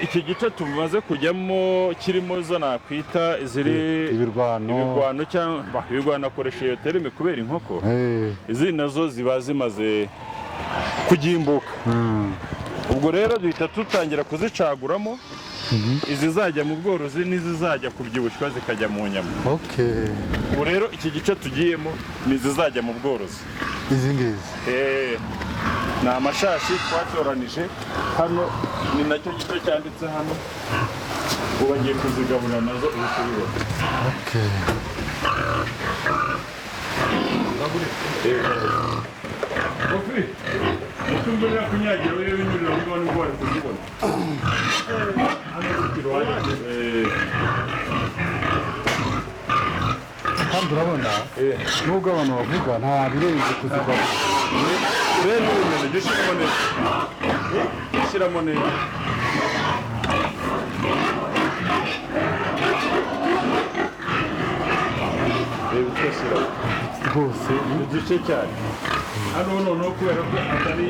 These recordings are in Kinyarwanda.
iki gice tumaze kujyamo kirimo zo nakwita iziri ibirwano cyangwa ibirwano akoresha iyo terime kubera inkoko izi nazo ziba zimaze kugimbuka ubwo rero duhita tutangira kuzicaguramo izizajya mu bworozi n'izizajya kubyibushywa zikajya mu nyama ubu rero iki gice tugiyemo ni izizajya mu bworozi izi ngizi ni amashashi twatoranije hano ni nacyo gice cyanditse hano ubu bagiye kuzigaburira nazo uri kubibona mutumburira kunyagira urebe inyuriro niba nubwo bari kuzibona kandi urabona nubwo abantu bavuga nta birenze kuzigaburira rero n'ubumenyi jya ushyiramo neza ushyiramo neza reba icyo ashyiramo rwose igice cyane hano noneho kubera ko atari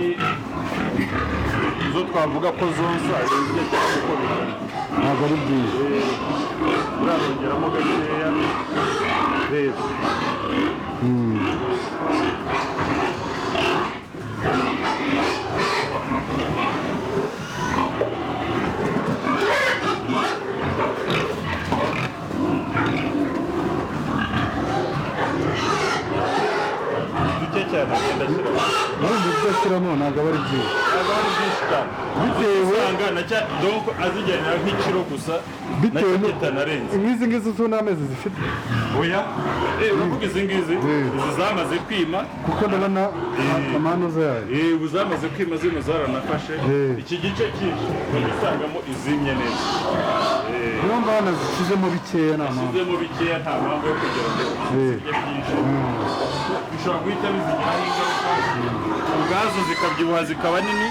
izo twavuga ko zonsa igihe cyane uko bikora ntabwo ari byiza urazongeramo gakeya reba udashyiramo ntabwo aba ari byiza bitewe usanga donko azigenera nk'ikiro gusa bitewe n'itanarenze nk'izi ngizi zo n'amezi zifite oya uravuga izi ngizi izi zamaze kwima kuko ndabona amanuza yayo ubu zamaze kwima zino zaranafashe iki gice cyinshi ugisangamo izimye neza niyo mpamvu nazishyizemo bikeya nta mpamvu zishyizemo bikeya nta mpamvu yo kugira ngo zirye byinshi bishobora guhita bizigiraho ingaruka ubwazo zikabyibuha zikaba nini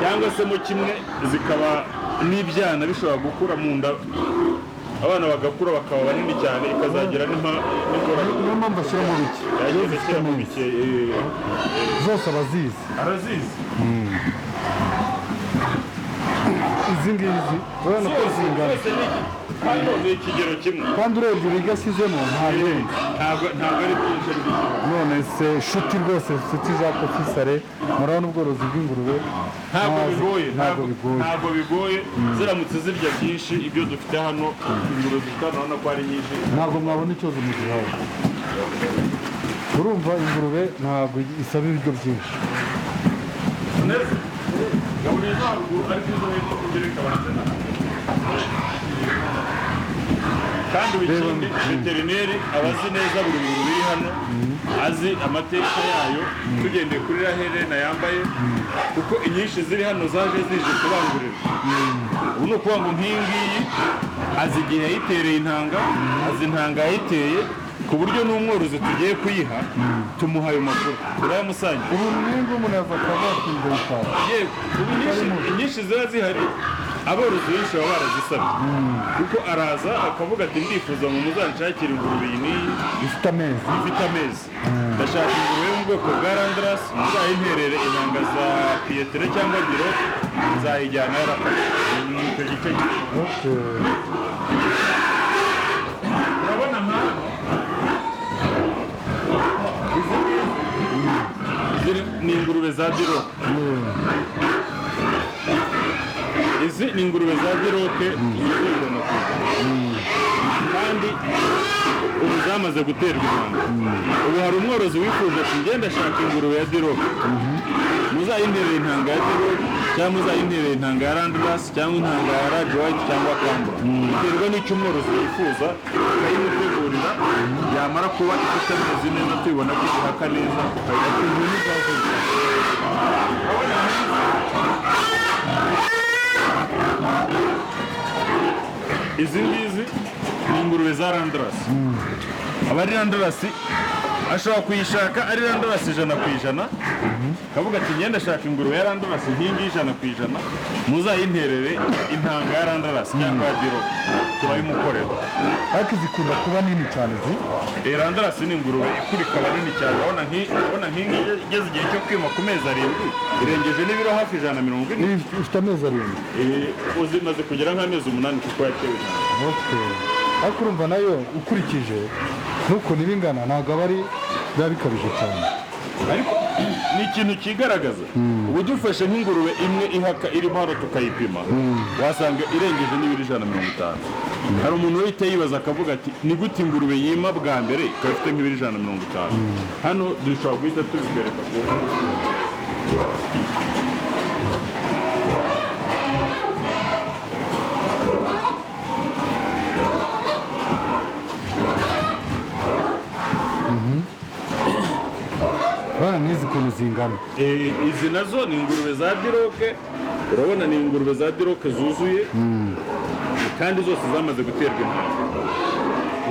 cyangwa se mo kimwe zikaba n'ibyana bishobora gukura mu nda abana bagakura bakaba banini cyane ikazagira n'ingorane niyo mpamvu ashyiramo bike yageze ashyiramo bike zose abazizi arazizi izi ngizi urabona ko zingana hano ni ikigero kimwe kandi urebye ibigo ashyizemo ntabwo ari byinshi ari bike none se shuti rwose shuti za profesore murabona ubworozi bw'ingurube ntabwo bigoye ziramutse zirya byinshi ibyo dufite hano ingurube dufite hano urabona ko ari nyinshi ntabwo mwabona ikibazo mu gihaha urumva ingurube ntabwo isaba ibiryo byinshi neza gaburira izo haruguru ariko izo hino kugereka barazana kandi ikindi veterineri aba azi neza buri ngurube iri hano azi amateka yayo tugendeye kuri raherena yambaye kuko inyinshi ziri hano zaje zije kubangurira ubu ni ukuvuga ngo nk'iyi ngiyi azi igihe yayitereye intanga azi intanga yayiteye ku buryo n'umworozi tugiye kuyiha tumuha ayo makuru turayamusanga ubu n'ubwo umuntu yafata bakinze bitanu yego ubu inyinshi ziba zihari aborozi benshi baba barazisabye kuko araza akavuga ati ndifuza ngo muzanshakire ingurube iyi n'iyi ifite amezi ndashaka ingurube yo mu bwoko bwa Landrace muzayinterere intanga za Pietre cyangwa Biro nzayijyana yarafashe ni icyo gice urabona mpano izi ni ingurube za Biro izi ni ingurube za Biroke zizorana kandi ubu zamaze guterwa intanga ubu hari umworozi wifuza ati ngenda ashaka ingurube ya Biroke muzayinterere intanga ya Biroke cyangwa muzayinterere intanga ya Landrace cyangwa intanga ya Rage White cyangwa Cambra biterwa n'icyo umworozi yifuza ukayimutegurira yamara kuba ifite amezi neza tuyibona ko ihaka neza ukayitegurira izi ngizi ni ingurube za Landrace aba ari Landrace ashobora kuyishaka ari randorasi 100%, akavuga ati ngenda ashaka ingurube ya randorasi nkingi 100%, muzayinterere intanga ya randorasi cyangwa ya biro turayimukorera. ariko zikunda kuba nini cyane randorasi ni ingurube ikurika nini cyane, urabona nkingi igeze igihe cyo kwima ku mezi 7 irengeje n'ibiro hafi 140. ifite amezi 7 uzimaze kugera nk'amezi 8 kuko yatewe. ariko urumva nayo ukurikije n'ukuntu iba ingana ntabwo aba ari biba bikabije cyane, ariko ni ikintu kigaragaza. ubu dufashe nk'ingurube imwe ihaka irimo hano tukayipima, wasanga irengeje n'ibiro 150. hari umuntu uhita yibaza akavuga ati ni gute ingurube yima bwa mbere ikaba ifite nk'ibiro 150? hano dushobora guhita tubibereka. n'izi kuntu zingana. Izi nazo ni ingurube za diroke, urabona ni ingurube za diroke zuzuye, kandi zose zamaze guterwa intanga.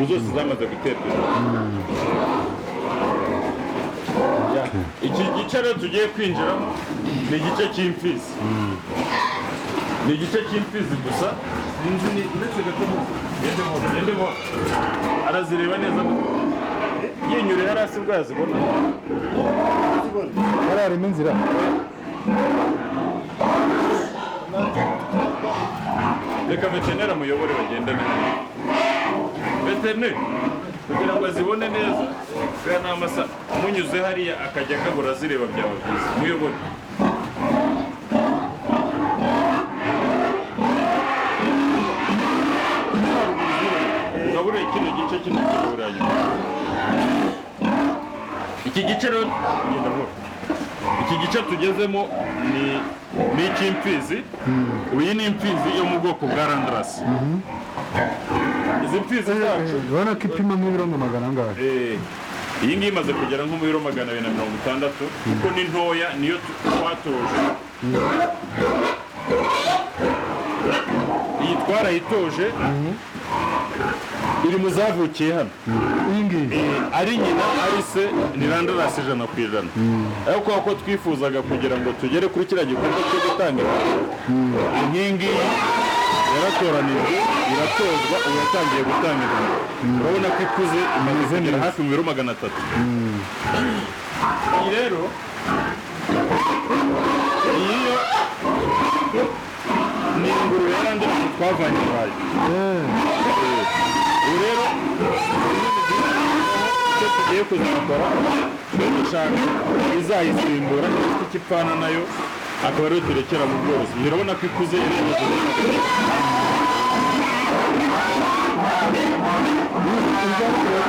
Zose zamaze guterwa intanga. Iki gice rero tugiye kwinjiramo ni igice cy'imfizi. Ni igice cy'imfizi gusa, inzu ni ndetse gatemo arazireba neza. Yinyure hasi bwazibona. harimo inzira. Reka veterineri amuyobore bagendane. Veterineri kugira ngo azibone neza, bwa namasa munyuze hariya akajya akagura zireba byaba byiza. Muyobore. Urabura ikino gice kino kiburanye. Iki gice rero iki gice tugezemo ni icy'imfizi. Iyi ni imfizi yo mu bwoko bwa randorasi. Izi mfizi zacu urabona ko ipima nk'ibiro 100. iyi ngiyi imaze kugera nko mu biro 260 kuko ni ntoya, niyo twatoje. iyi twarayitoje, iri mu zavukiye hano. iyi ngiyi ari nyina ari se ni randorasi 100%. ariko ko twifuzaga kugira ngo tugere kuri kiriya gikorwa cyo gutanga inkingi yaratoranijwe iratozwa, ubu yatangiye gutanga inkingi. urabona ko ikuze imaze kugera hafi mu biro 300. iyi rero iyo ni ingurube ya randorasi twavanye iwayo. ubu rero icyo tugiye kuzakora dushaka izayisimbura ifite ikipfana nayo, akaba ariyo turekera mu bworozi. urabona ko ikuze irengeje.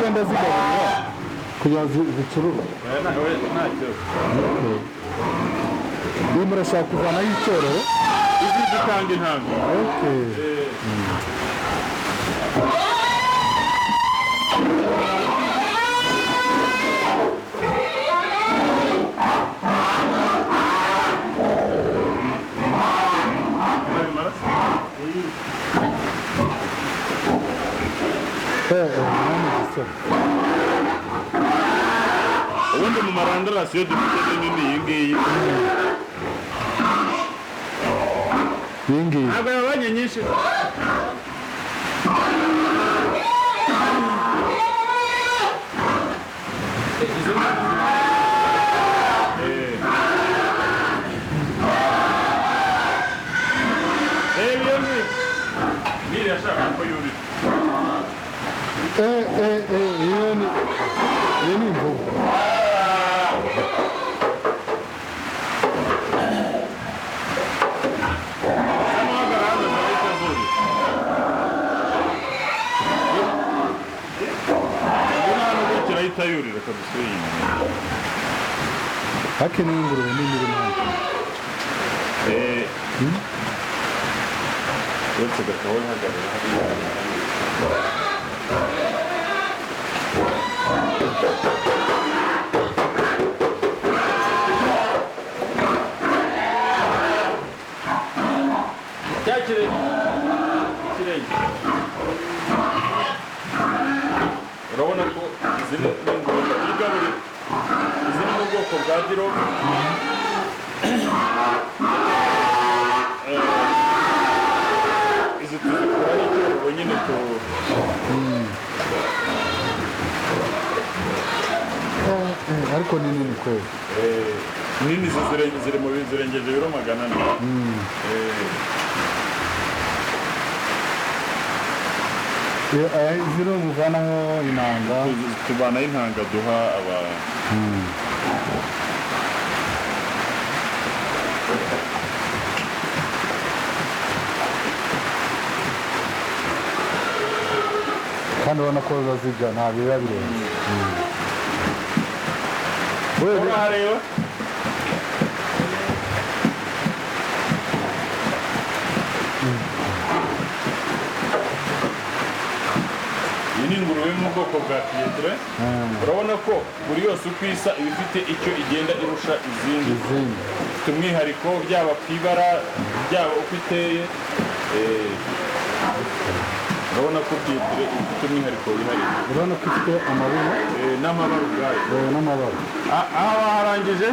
zigenda zigaburira kugira ngo zicurure. nta kibazo. iyo murashaka kuvanaho icyororo izi zitanga intanga. ubundi mu marandorasi yo dufite nini iyi ngiyi. iyi ngiyi ntabwo yabanye nyinshi. iyi ni imvubu. Yurira kabisa iyi. Hake ni ingurube nini iri hano. Uretse gakabona hagarara hariya. urabona ko izi ni ingurube igaburira ubwoko bwa diro izi tuzikuraho icyororo nyine ariko ni nini kweli nini ziri mu zirengeje ibiro 400. ziro muvanaho inanga tubanaho intanga duha abantu. kandi ubona ko zazibya nta biba birenze. Reba iyi ni ingurube yo mu bwoko bwa piyetere. Urabona ko buri yose uko isa iba ifite icyo igenda irusha izindi, ifite umwihariko byaba ku ibara byaba uko iteye. Urabona ko piyetere ifite umwihariko wihariye. Urabona ko ifite amabara n'amabara ubwayo. n'amabara aha harangije